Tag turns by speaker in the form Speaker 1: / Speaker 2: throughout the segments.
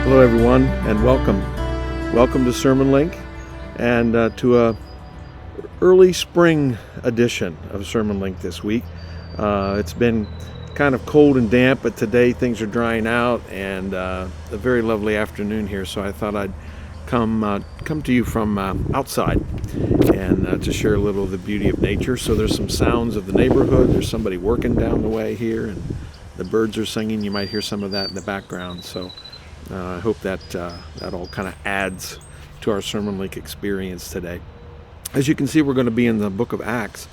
Speaker 1: Hello, everyone, and welcome. Welcome to SermonLink and to a early spring edition of SermonLink this week. It's been kind of cold and damp, but today things are drying out and a very lovely afternoon here. So I thought I'd come to you from outside and to share a little of the beauty of nature. So there's some sounds of the neighborhood. There's somebody working down the way here, and the birds are singing. You might hear some of that in the background. So I hope that all kind of adds to our SermonLink experience today. As you can see, we're going to be in the book of Acts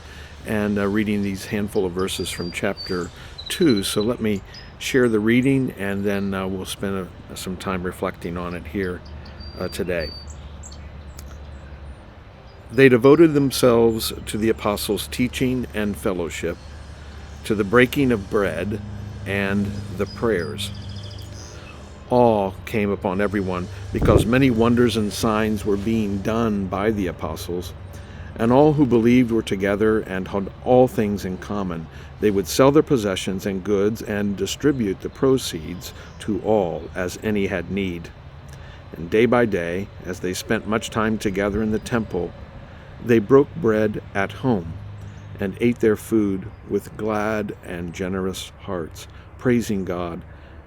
Speaker 1: and reading these handful of verses from chapter 2. So let me share the reading, and then we'll spend some time reflecting on it here today. They devoted themselves to the apostles' teaching and fellowship, to the breaking of bread and the prayers. Awe came upon everyone because many wonders and signs were being done by the apostles, and all who believed were together and had all things in common. They would sell their possessions and goods and distribute the proceeds to all as any had need. And day by day, as they spent much time together in the temple, they broke bread at home and ate their food with glad and generous hearts, praising God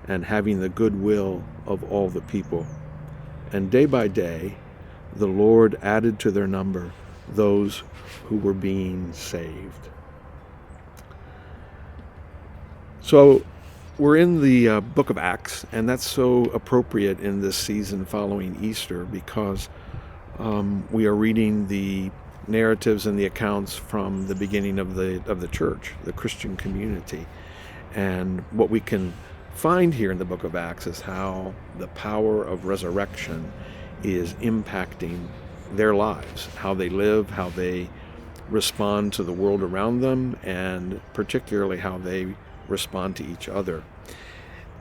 Speaker 1: and having the goodwill of all the people. And day by day, the Lord added to their number those who were being saved. So we're in the book of Acts, and that's so appropriate in this season following Easter because we are reading the narratives and the accounts from the beginning of the church, the Christian community. And what we can find here in the book of Acts is how the power of resurrection is impacting their lives, how they live, how they respond to the world around them, and particularly how they respond to each other.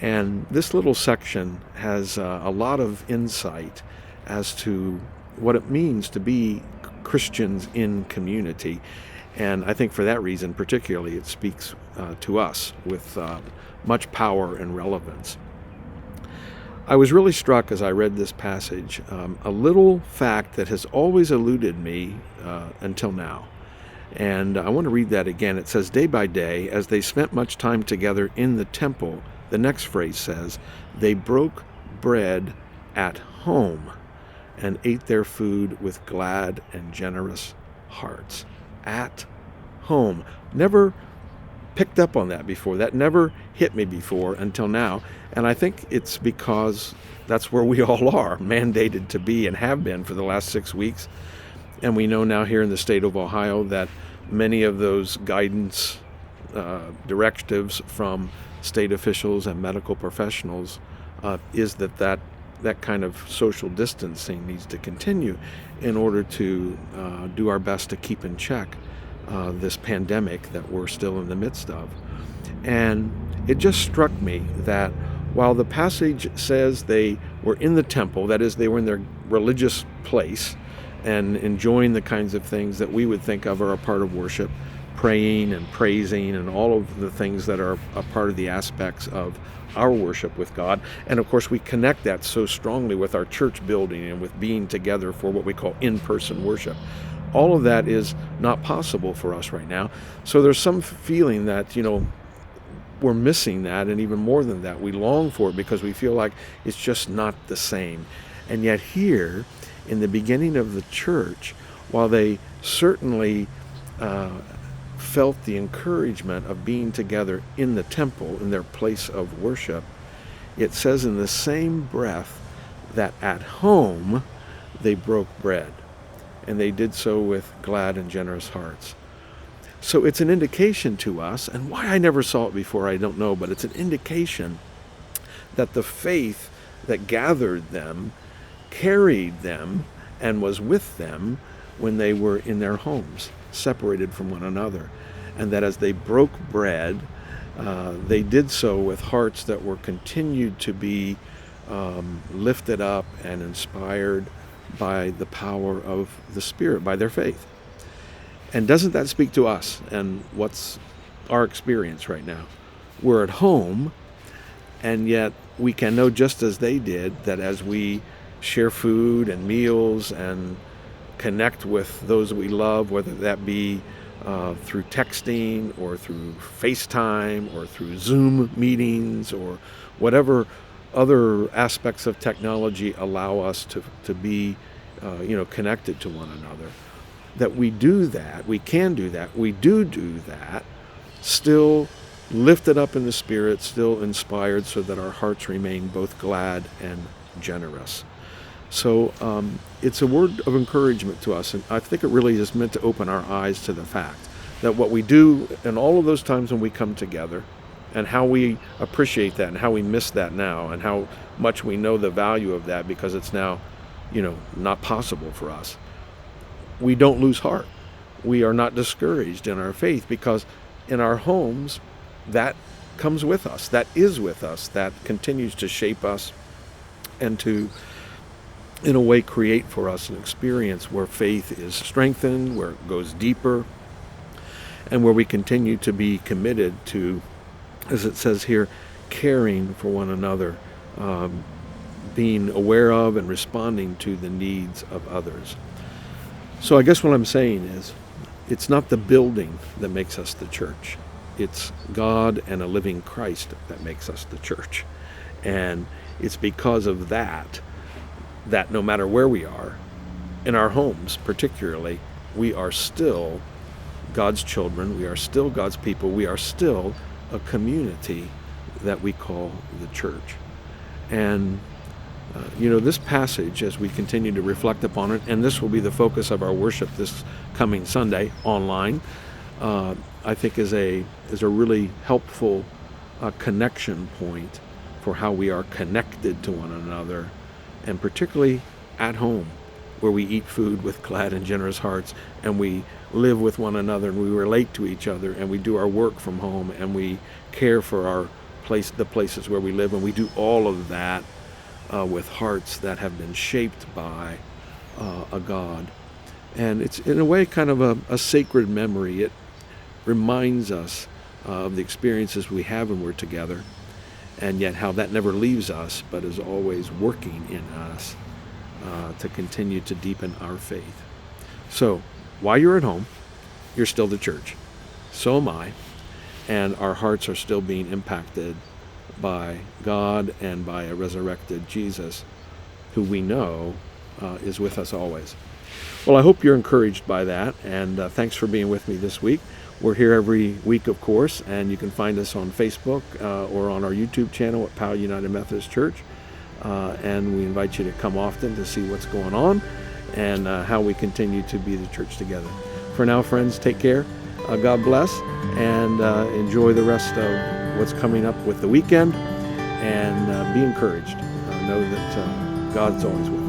Speaker 1: And this little section has a lot of insight as to what it means to be Christians in community. And I think for that reason, particularly, it speaks to us with much power and relevance. I was really struck as I read this passage, a little fact that has always eluded me until now. And I want to read that again. It says, day by day, as they spent much time together in the temple, the next phrase says, they broke bread at home and ate their food with glad and generous hearts. At home. Never picked up on that before. That never hit me before until now. And I think it's because that's where we all are, mandated to be and have been for the last 6 weeks. And we know now here in the state of Ohio that many of those guidance directives from state officials and medical professionals is that kind of social distancing needs to continue in order to do our best to keep in check this pandemic that we're still in the midst of. And it just struck me that while the passage says they were in the temple, that is, they were in their religious place and enjoying the kinds of things that we would think of are a part of worship, praying and praising and all of the things that are a part of the aspects of our worship with God. And of course, we connect that so strongly with our church building and with being together for what we call in-person worship. All of that is not possible for us right now. So there's some feeling that, we're missing that, and even more than that, we long for it because we feel like it's just not the same. And yet here, in the beginning of the church, while they certainly felt the encouragement of being together in the temple, in their place of worship, it says in the same breath that at home they broke bread. And they did so with glad and generous hearts. So it's an indication to us, and why I never saw it before, I don't know, but it's an indication that the faith that gathered them, carried them, and was with them when they were in their homes, separated from one another. And that as they broke bread, they did so with hearts that were continued to be lifted up and inspired by the power of the Spirit, by their faith. And doesn't that speak to us and what's our experience right now? We're at home, and yet we can know, just as they did, that as we share food and meals and connect with those we love, whether that be through texting or through FaceTime or through Zoom meetings or whatever other aspects of technology allow us to be connected to one another, that we do that, we can do that, we do that, still lifted up in the Spirit, still inspired, so that our hearts remain both glad and generous. So it's a word of encouragement to us, and I think it really is meant to open our eyes to the fact that what we do in all of those times when we come together, and how we appreciate that and how we miss that now, and how much we know the value of that because it's now, not possible for us. We don't lose heart. We are not discouraged in our faith, because in our homes, that comes with us, that is with us, that continues to shape us and to, in a way, create for us an experience where faith is strengthened, where it goes deeper, and where we continue to be committed to, as it says here, caring for one another, being aware of and responding to the needs of others. So I guess what I'm saying is, it's not the building that makes us the church. It's God and a living Christ that makes us the church. And it's because of that no matter where we are, in our homes particularly, we are still God's children, we are still God's people, we are still a community that we call the church. And this passage, as we continue to reflect upon it, and this will be the focus of our worship this coming Sunday online, I think is a really helpful connection point for how we are connected to one another, and particularly at home, where we eat food with glad and generous hearts, and we live with one another, and we relate to each other, and we do our work from home, and we care for the places where we live, and we do all of that with hearts that have been shaped by a God. And it's, in a way, kind of a sacred memory. It reminds us of the experiences we have when we're together, and yet how that never leaves us, but is always working in us to continue to deepen our faith. So, while you're at home, you're still the church. So am I. And our hearts are still being impacted by God and by a resurrected Jesus, who we know is with us always. Well, I hope you're encouraged by that, and thanks for being with me this week. We're here every week, of course, and you can find us on Facebook or on our YouTube channel at Powell United Methodist Church. And we invite you to come often to see what's going on and how we continue to be the church together. For now, friends, take care. God bless, and enjoy the rest of what's coming up with the weekend, and be encouraged. Know that God's always with you.